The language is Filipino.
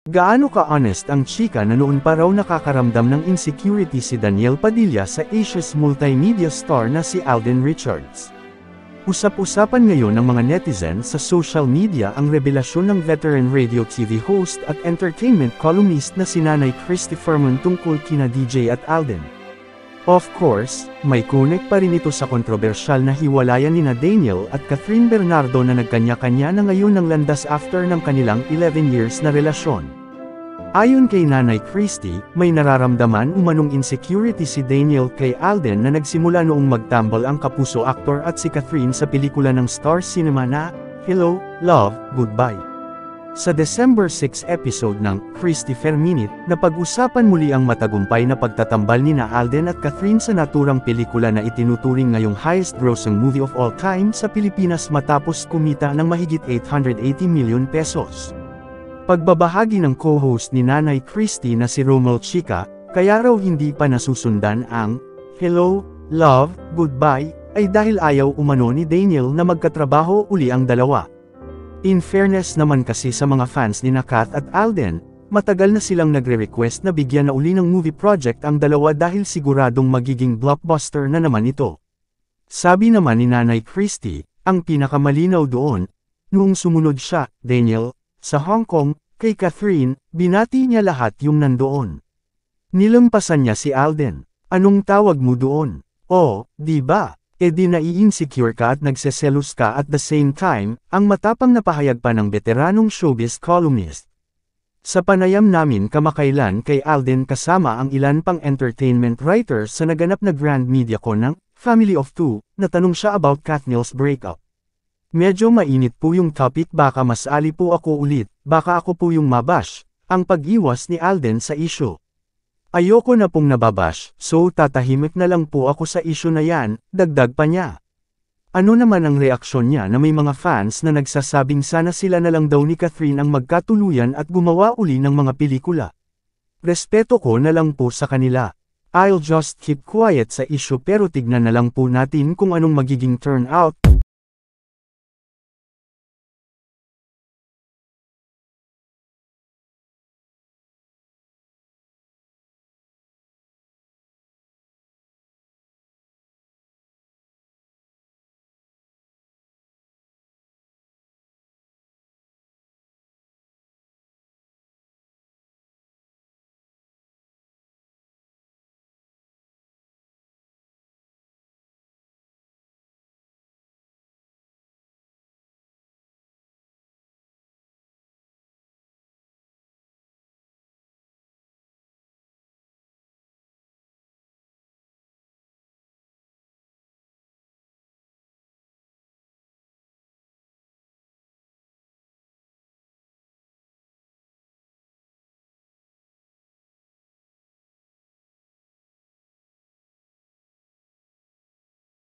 Gaano ka-honest ang chika na noon pa raw nakakaramdam ng insecurity si Daniel Padilla sa Asia's multimedia star na si Alden Richards? Usap-usapan ngayon ng mga netizens sa social media ang revelasyon ng veteran radio TV host at entertainment columnist na si Nanay Christy Ferman tungkol kina DJ at Alden. Of course, may connect pa rin ito sa kontrobersyal na hiwalayan nina Daniel at Catherine Bernardo na nagkanya-kanya na ngayon ng landas after ng kanilang 11 years na relasyon. Ayon kay Nanay Christy, may nararamdaman umanong insecurity si Daniel kay Alden na nagsimula noong magtambal ang kapuso aktor at si Catherine sa pelikula ng Star Cinema na Hello, Love, Goodbye. Sa December 6 episode ng Christy Ferminit, napag-usapan muli ang matagumpay na pagtatambal nina Alden at Catherine sa naturang pelikula na itinuturing ngayong highest-grossing movie of all time sa Pilipinas matapos kumita ng mahigit 880 million pesos. Pagbabahagi ng co-host ni Nanay Christy na si Romel Chica, kaya raw hindi pa nasusundan ang Hello, Love, Goodbye, ay dahil ayaw umano ni Daniel na magkatrabaho uli ang dalawa. In fairness naman kasi sa mga fans ni Kath at Alden, matagal na silang nagre-request na bigyan na uli ng movie project ang dalawa dahil siguradong magiging blockbuster na naman ito. Sabi naman ni Nanay Christy, ang pinakamalinaw doon, noong sumunod siya, Daniel, sa Hong Kong, kay Catherine, binati niya lahat yung nandoon. Nilampasan niya si Alden. Anong tawag mo doon? Oh, di ba? E di nai-insecure ka at nagseselos ka at the same time, ang matapang na pahayag pa ng veteranong showbiz columnist. Sa panayam namin kamakailan kay Alden kasama ang ilan pang entertainment writers sa naganap na Grand Media Con ng Family of Two, natanong siya about Katniel's breakup. Medyo mainit po yung topic, baka masali po ako ulit, baka ako po yung mabash, ang pag-iwas ni Alden sa issue. Ayoko na pong nababash, so tatahimik na lang po ako sa issue na yan, dagdag pa niya. Ano naman ang reaksyon niya na may mga fans na nagsasabing sana sila na lang daw ni Catherine ang magkatuluyan at gumawa uli ng mga pelikula. Respeto ko na lang po sa kanila. I'll just keep quiet sa issue pero tignan na lang po natin kung anong magiging turnout.